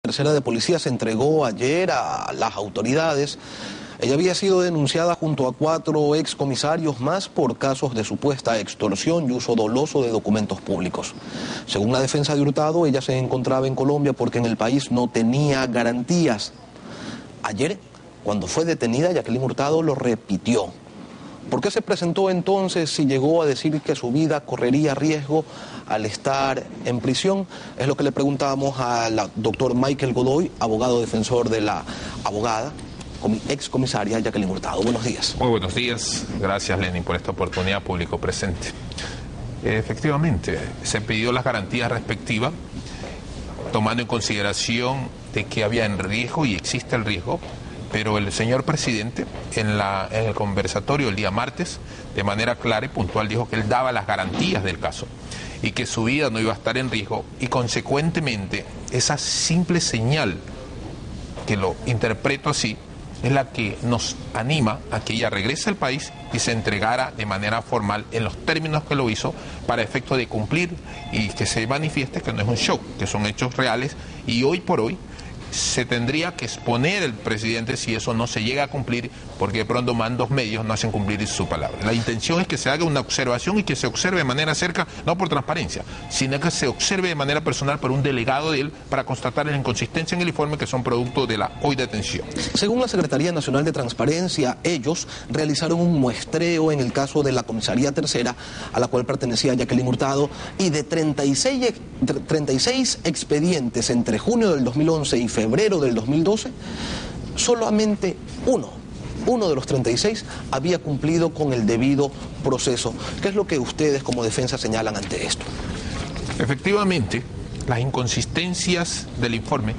Tercera de Policía se entregó ayer a las autoridades. Ella había sido denunciada junto a 4 excomisarios más por casos de supuesta extorsión y uso doloso de documentos públicos. Según la defensa de Hurtado, ella se encontraba en Colombia porque en el país no tenía garantías. Ayer, cuando fue detenida, Jacqueline Hurtado lo repitió. ¿Por qué se presentó entonces si llegó a decir que su vida correría riesgo al estar en prisión? Es lo que le preguntábamos al doctor Michael Godoy, abogado defensor de la abogada, excomisaria Jacqueline Hurtado. Buenos días. Muy buenos días. Gracias, Lenin, por esta oportunidad, público presente. Efectivamente, se pidió las garantías respectivas, tomando en consideración de que había en riesgo y existe el riesgo, pero el señor presidente en el conversatorio el día martes, de manera clara y puntual, dijo que él daba las garantías del caso y que su vida no iba a estar en riesgo, y consecuentemente esa simple señal, que lo interpreto así, es la que nos anima a que ella regrese al país y se entregara de manera formal en los términos que lo hizo, para efecto de cumplir y que se manifieste que no es un show, que son hechos reales. Y hoy por hoy se tendría que exponer el presidente si eso no se llega a cumplir, porque de pronto mandos medios no hacen cumplir su palabra. La intención es que se haga una observación y que se observe de manera cerca, no por transparencia, sino que se observe de manera personal por un delegado de él, para constatar la inconsistencia en el informe, que son producto de la hoy detención. Según la Secretaría Nacional de Transparencia, ellos realizaron un muestreo en el caso de la Comisaría Tercera, a la cual pertenecía Jacqueline Hurtado, y de 36 expedientes entre junio del 2011 y febrero del 2012, solamente uno de los 36 había cumplido con el debido proceso. ¿Qué es lo que ustedes como defensa señalan ante esto? Efectivamente, las inconsistencias del informe,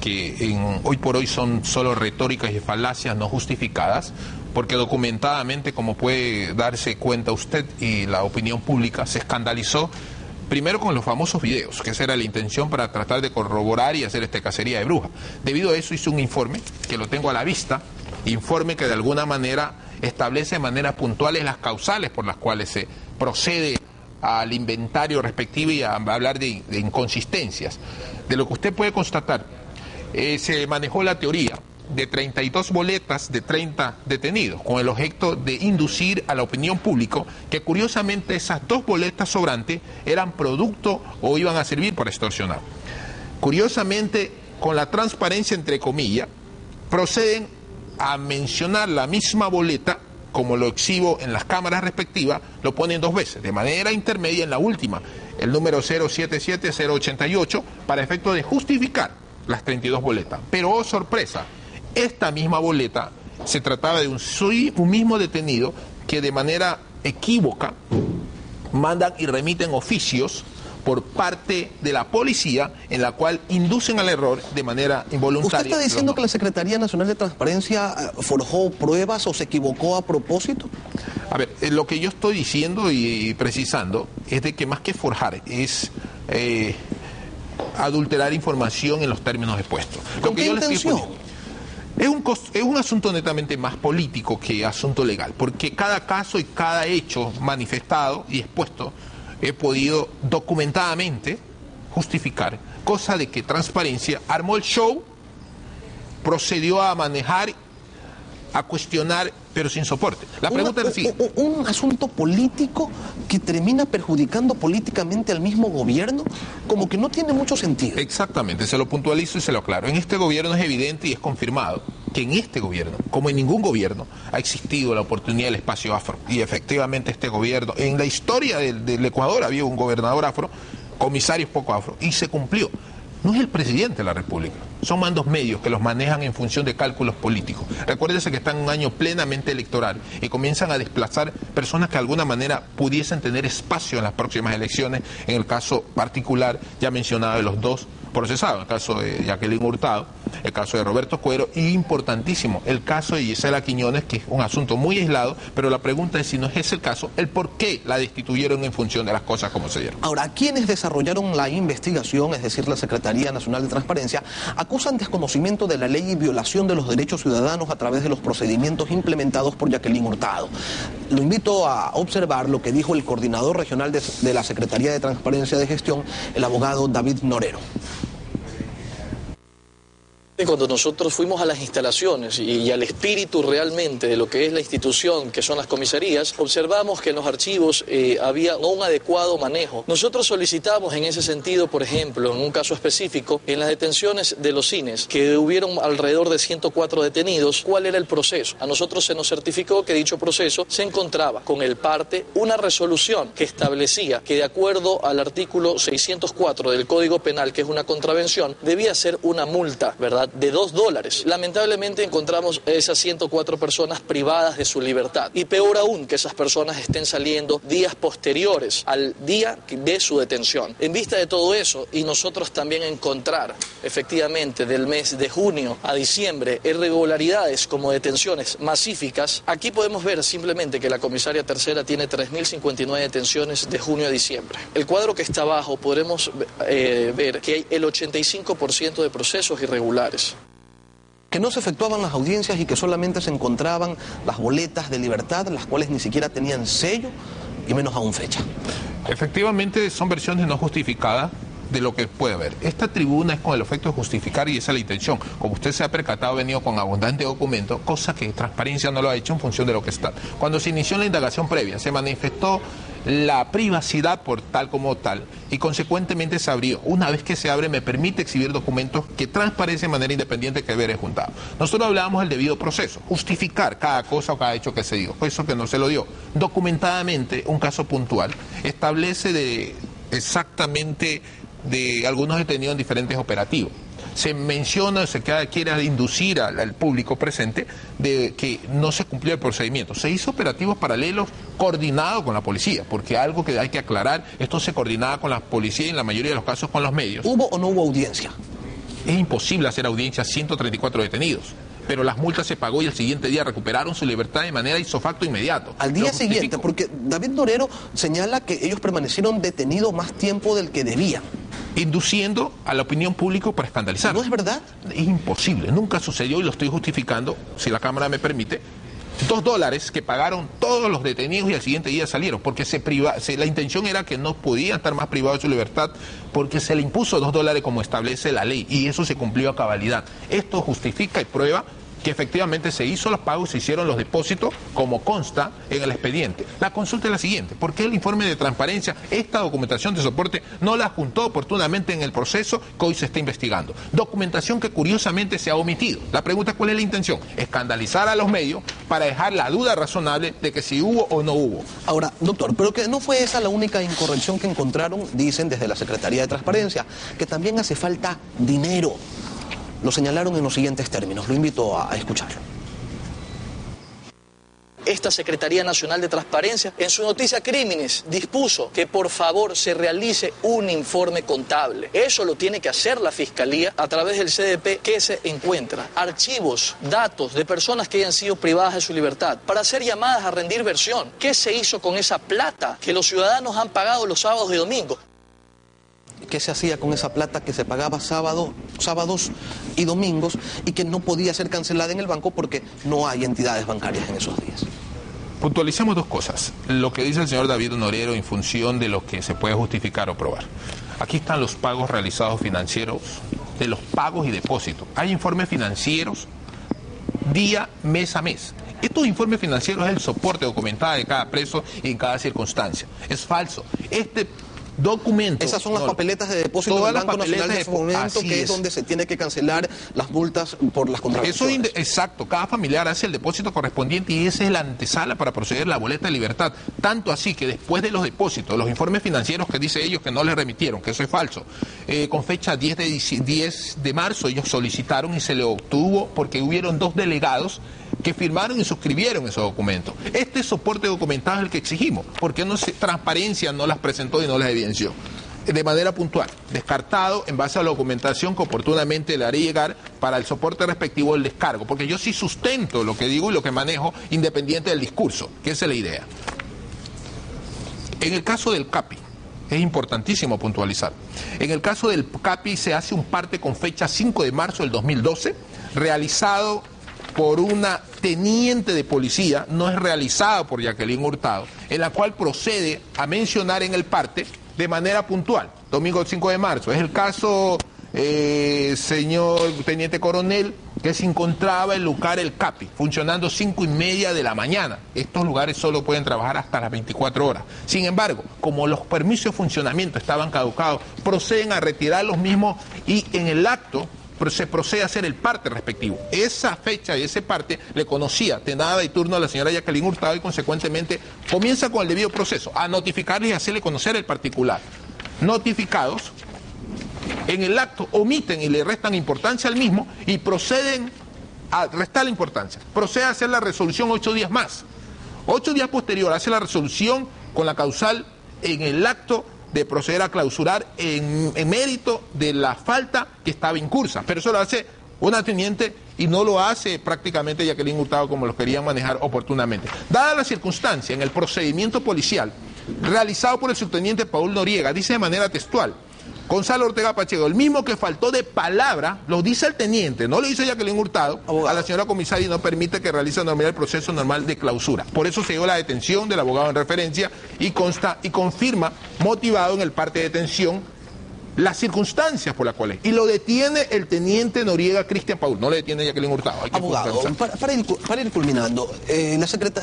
que hoy por hoy son solo retóricas y falacias no justificadas, porque documentadamente, como puede darse cuenta usted y la opinión pública, se escandalizó primero con los famosos videos, que esa era la intención para tratar de corroborar y hacer cacería de brujas. Debido a eso hizo un informe, que lo tengo a la vista, informe que de alguna manera establece de manera puntuales las causales por las cuales se procede al inventario respectivo y a hablar de inconsistencias. De lo que usted puede constatar, se manejó la teoría de 32 boletas de 30 detenidos, con el objeto de inducir a la opinión pública que curiosamente esas 2 boletas sobrantes eran producto o iban a servir para extorsionar. Curiosamente, con la transparencia entre comillas, proceden a mencionar la misma boleta, como lo exhibo en las cámaras respectivas, lo ponen 2 veces, de manera intermedia en la última, el número 077088, para efecto de justificar las 32 boletas. Pero, oh sorpresa, esta misma boleta se trataba de un mismo detenido que de manera equívoca mandan y remiten oficios por parte de la policía, en la cual inducen al error de manera involuntaria. ¿Usted está diciendo que la Secretaría Nacional de Transparencia forjó pruebas o se equivocó a propósito? A ver, lo que yo estoy diciendo y precisando es de que más que forjar es adulterar información en los términos expuestos. ¿Con qué intención? Es un asunto netamente más político que asunto legal, porque cada caso y cada hecho manifestado y expuesto he podido documentadamente justificar, cosa de que Transparencia armó el show, procedió a manejar, a cuestionar, pero sin soporte. La pregunta es la siguiente. ¿Un asunto político que termina perjudicando políticamente al mismo gobierno? Como que no tiene mucho sentido. Exactamente, se lo puntualizo y se lo aclaro. En este gobierno es evidente y es confirmado que en este gobierno, como en ningún gobierno, ha existido la oportunidad del espacio afro. Y efectivamente este gobierno, en la historia del Ecuador había un gobernador afro, comisarios poco afro, y se cumplió. No es el presidente de la República, son mandos medios que los manejan en función de cálculos políticos. Recuérdese que están en un año plenamente electoral y comienzan a desplazar personas que de alguna manera pudiesen tener espacio en las próximas elecciones, en el caso particular ya mencionado de los 2 procesados, el caso de Jacqueline Hurtado, el caso de Roberto Cuero, y importantísimo, el caso de Gisela Quiñones, que es un asunto muy aislado, pero la pregunta es, si no es ese el caso, el por qué la destituyeron en función de las cosas como se dieron. Ahora, quienes desarrollaron la investigación, es decir, la Secretaría Nacional de Transparencia, acusan desconocimiento de la ley y violación de los derechos ciudadanos a través de los procedimientos implementados por Jacqueline Hurtado. Lo invito a observar lo que dijo el coordinador regional de la Secretaría de Transparencia de Gestión, el abogado David Norero. Cuando nosotros fuimos a las instalaciones y al espíritu realmente de lo que es la institución, que son las comisarías, observamos que en los archivos había no un adecuado manejo. Nosotros solicitamos en ese sentido, por ejemplo, en un caso específico, en las detenciones de los cines, que hubieron alrededor de 104 detenidos, ¿cuál era el proceso? A nosotros se nos certificó que dicho proceso se encontraba con el parte una resolución que establecía que de acuerdo al artículo 604 del Código Penal, que es una contravención, debía ser una multa, ¿verdad?, de $2. Lamentablemente encontramos esas 104 personas privadas de su libertad. Y peor aún, que esas personas estén saliendo días posteriores al día de su detención. En vista de todo eso, y nosotros también encontrar, efectivamente, del mes de junio a diciembre, irregularidades como detenciones masíficas, aquí podemos ver simplemente que la comisaria tercera tiene 3.059 detenciones de junio a diciembre. El cuadro que está abajo podremos ver que hay el 85% de procesos irregulares. Que no se efectuaban las audiencias y que solamente se encontraban las boletas de libertad, las cuales ni siquiera tenían sello y menos aún fecha. Efectivamente son versiones no justificadas de lo que puede haber. Esta tribuna es con el efecto de justificar y esa es la intención. Como usted se ha percatado, ha venido con abundante documento, cosa que Transparencia no lo ha hecho en función de lo que está. Cuando se inició la indagación previa, se manifestó la privacidad por tal como tal y consecuentemente se abrió. Una vez que se abre me permite exhibir documentos que Transparencia de manera independiente que haber juntado. Nosotros hablábamos del debido proceso, justificar cada cosa o cada hecho que se dio. Eso que no se lo dio. Documentadamente, un caso puntual establece exactamente de algunos detenidos en diferentes operativos. Se menciona, quiere inducir al público presente de que no se cumplió el procedimiento. Se hizo operativos paralelos coordinados con la policía, porque algo que hay que aclarar, esto se coordinaba con la policía y en la mayoría de los casos con los medios. ¿Hubo o no hubo audiencia? Es imposible hacer audiencia a 134 detenidos. Pero las multas se pagó y el siguiente día recuperaron su libertad de manera ipso facto inmediato. Al día siguiente, porque David Norero señala que ellos permanecieron detenidos más tiempo del que debían. Induciendo a la opinión pública para escandalizar. ¿No es verdad? Es imposible, nunca sucedió y lo estoy justificando, si la Cámara me permite. $2 que pagaron todos los detenidos y al siguiente día salieron, porque la intención era que no podían estar más privados de su libertad, porque se le impuso $2 como establece la ley, y eso se cumplió a cabalidad. Esto justifica y prueba que efectivamente se hizo los pagos, se hicieron los depósitos, como consta en el expediente. La consulta es la siguiente: ¿por qué el informe de Transparencia, esta documentación de soporte, no la juntó oportunamente en el proceso que hoy se está investigando? Documentación que curiosamente se ha omitido. La pregunta es: ¿cuál es la intención? Escandalizar a los medios para dejar la duda razonable de que si hubo o no hubo. Ahora, doctor, pero que no fue esa la única incorrección que encontraron, dicen desde la Secretaría de Transparencia, que también hace falta dinero. Lo señalaron en los siguientes términos, lo invito a escucharlo. Esta Secretaría Nacional de Transparencia, en su noticia Crímenes, dispuso que por favor se realice un informe contable. Eso lo tiene que hacer la Fiscalía a través del CDP, que se encuentra archivos, datos de personas que hayan sido privadas de su libertad, para hacer llamadas a rendir versión. ¿Qué se hizo con esa plata que los ciudadanos han pagado los sábados y domingos? ¿Qué se hacía con esa plata que se pagaba sábados y domingos y que no podía ser cancelada en el banco porque no hay entidades bancarias en esos días? Puntualicemos dos cosas. Lo que dice el señor David Norero en función de lo que se puede justificar o probar. Aquí están los pagos realizados financieros, de los pagos y depósitos. Hay informes financieros día, mes a mes. Estos informes financieros es el soporte documentado de cada preso y en cada circunstancia. Es falso. Documento. Esas son las papeletas de depósito del Banco Nacional de Fomento, que es donde se tiene que cancelar las multas por las contravenciones. Exacto, cada familiar hace el depósito correspondiente y esa es la antesala para proceder a la boleta de libertad. Tanto así que después de los depósitos, los informes financieros que dice ellos que no les remitieron, que eso es falso, con fecha 10 de marzo ellos solicitaron y se le obtuvo porque hubieron 2 delegados que firmaron y suscribieron esos documentos. Este soporte documentado es el que exigimos, porque Transparencia no las presentó y no las evidenció de manera puntual, descartado en base a la documentación que oportunamente le haré llegar para el soporte respectivo del descargo, porque yo sí sustento lo que digo y lo que manejo independiente del discurso, que esa es la idea. En el caso del CAPI, es importantísimo puntualizar. En el caso del CAPI se hace un parte con fecha 5 de marzo del 2012, realizado por una teniente de policía, no es realizado por Jacqueline Hurtado, en la cual procede a mencionar en el parte de manera puntual, domingo 5 de marzo. Es el caso señor teniente coronel, que se encontraba el lugar El Capi, funcionando 5:30 de la mañana. Estos lugares solo pueden trabajar hasta las 24 horas. Sin embargo, como los permisos de funcionamiento estaban caducados, proceden a retirar los mismos y en el acto se procede a hacer el parte respectivo. Esa fecha y ese parte le conocía tenada y turno a la señora Jacqueline Hurtado y consecuentemente comienza con el debido proceso a notificarle y hacerle conocer el particular. Notificados, en el acto omiten y le restan importancia al mismo y proceden a restar la importancia. Procede a hacer la resolución 8 días más. 8 días posterior hace la resolución con la causal en el acto de proceder a clausurar en mérito de la falta que estaba incursa. Pero eso lo hace una teniente y no lo hace prácticamente Jacqueline Hurtado como lo querían manejar oportunamente. Dada la circunstancia en el procedimiento policial realizado por el subteniente Paul Noriega, dice de manera textual, Gonzalo Ortega Pacheco, el mismo que faltó de palabra, lo dice el teniente, no le dice Jacqueline Hurtado, abogado, a la señora comisaria y no permite que realice el proceso normal de clausura. Por eso se dio la detención del abogado en referencia y consta y confirma, motivado en el parte de detención, las circunstancias por las cuales. Y lo detiene el teniente Noriega Cristian Paul, no le detiene Jacqueline Hurtado. Abogado, para ir culminando,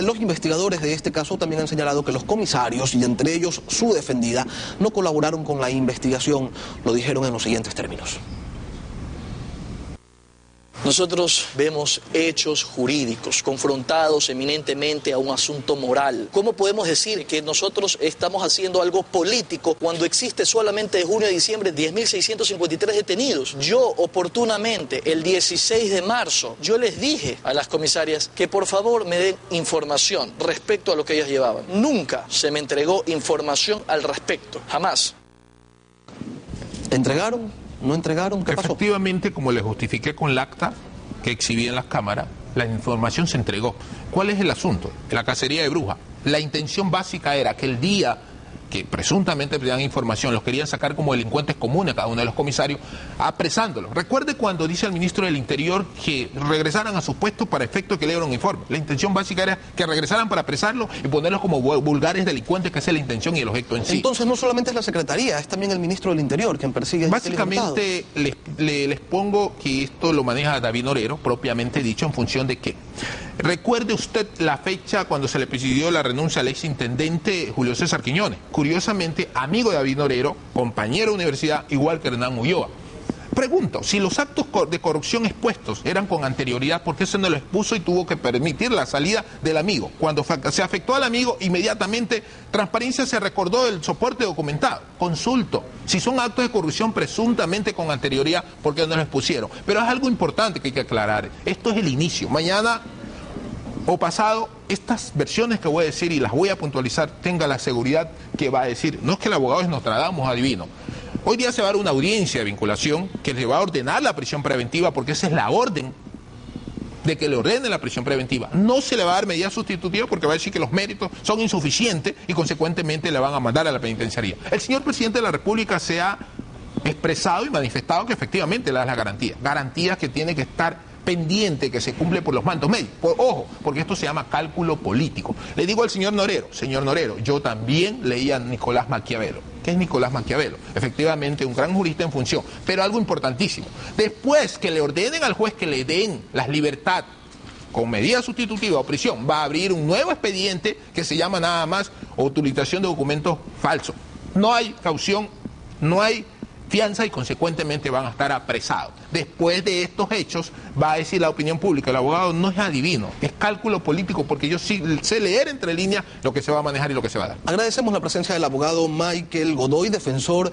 los investigadores de este caso también han señalado que los comisarios, y entre ellos su defendida, no colaboraron con la investigación. Lo dijeron en los siguientes términos. Nosotros vemos hechos jurídicos confrontados eminentemente a un asunto moral. ¿Cómo podemos decir que nosotros estamos haciendo algo político cuando existe solamente de junio a diciembre 10.653 detenidos? Yo oportunamente el 16 de marzo yo les dije a las comisarias que por favor me den información respecto a lo que ellas llevaban. Nunca se me entregó información al respecto, jamás. ¿Entregaron? ¿No entregaron? ¿Qué pasó? Efectivamente, como le justifiqué con el acta que exhibí en las cámaras, la información se entregó. ¿Cuál es el asunto? La cacería de brujas. La intención básica era que el día que presuntamente pedían información, los querían sacar como delincuentes comunes a cada uno de los comisarios, apresándolos. Recuerde cuando dice el ministro del Interior que regresaran a sus puestos para efecto que le dieron un informe. La intención básica era que regresaran para apresarlos y ponerlos como vulgares delincuentes, que esa es la intención y el objeto en sí. Entonces no solamente es la Secretaría, es también el ministro del Interior quien persigue. Básicamente les pongo que esto lo maneja David Norero, propiamente dicho, en función de que recuerde usted la fecha cuando se le pidió la renuncia al exintendente Julio César Quiñones. Curiosamente, amigo de David Norero, compañero de universidad, igual que Hernán Ulloa. Pregunto, si los actos de corrupción expuestos eran con anterioridad, ¿por qué se no lo expuso y tuvo que permitir la salida del amigo? Cuando se afectó al amigo, inmediatamente Transparencia se recordó del soporte documentado. Consulto, si son actos de corrupción presuntamente con anterioridad, ¿por qué no lo expusieron? Pero es algo importante que hay que aclarar. Esto es el inicio. Mañana o pasado, estas versiones que voy a decir y las voy a puntualizar, tenga la seguridad que va a decir, no es que el abogado es Nostradamus adivino. Hoy día se va a dar una audiencia de vinculación que le va a ordenar la prisión preventiva, porque esa es la orden de que le ordene la prisión preventiva. No se le va a dar medida sustitutiva porque va a decir que los méritos son insuficientes y consecuentemente le van a mandar a la penitenciaría. El señor presidente de la República se ha expresado y manifestado que efectivamente le da las garantías. Garantías que tiene que estar pendiente, que se cumple por los mandos medios. Ojo, porque esto se llama cálculo político. Le digo al señor Norero, yo también leía a Nicolás Maquiavelo. ¿Qué es Nicolás Maquiavelo? Efectivamente, un gran jurista en función. Pero algo importantísimo, después que le ordenen al juez que le den la libertad con medida sustitutiva o prisión, va a abrir un nuevo expediente que se llama nada más utilización de documentos falsos. No hay caución, no hay fianza y consecuentemente van a estar apresados. Después de estos hechos va a decir la opinión pública, el abogado no es adivino, es cálculo político, porque yo sí sé leer entre líneas lo que se va a manejar y lo que se va a dar. Agradecemos la presencia del abogado Michael Godoy, defensor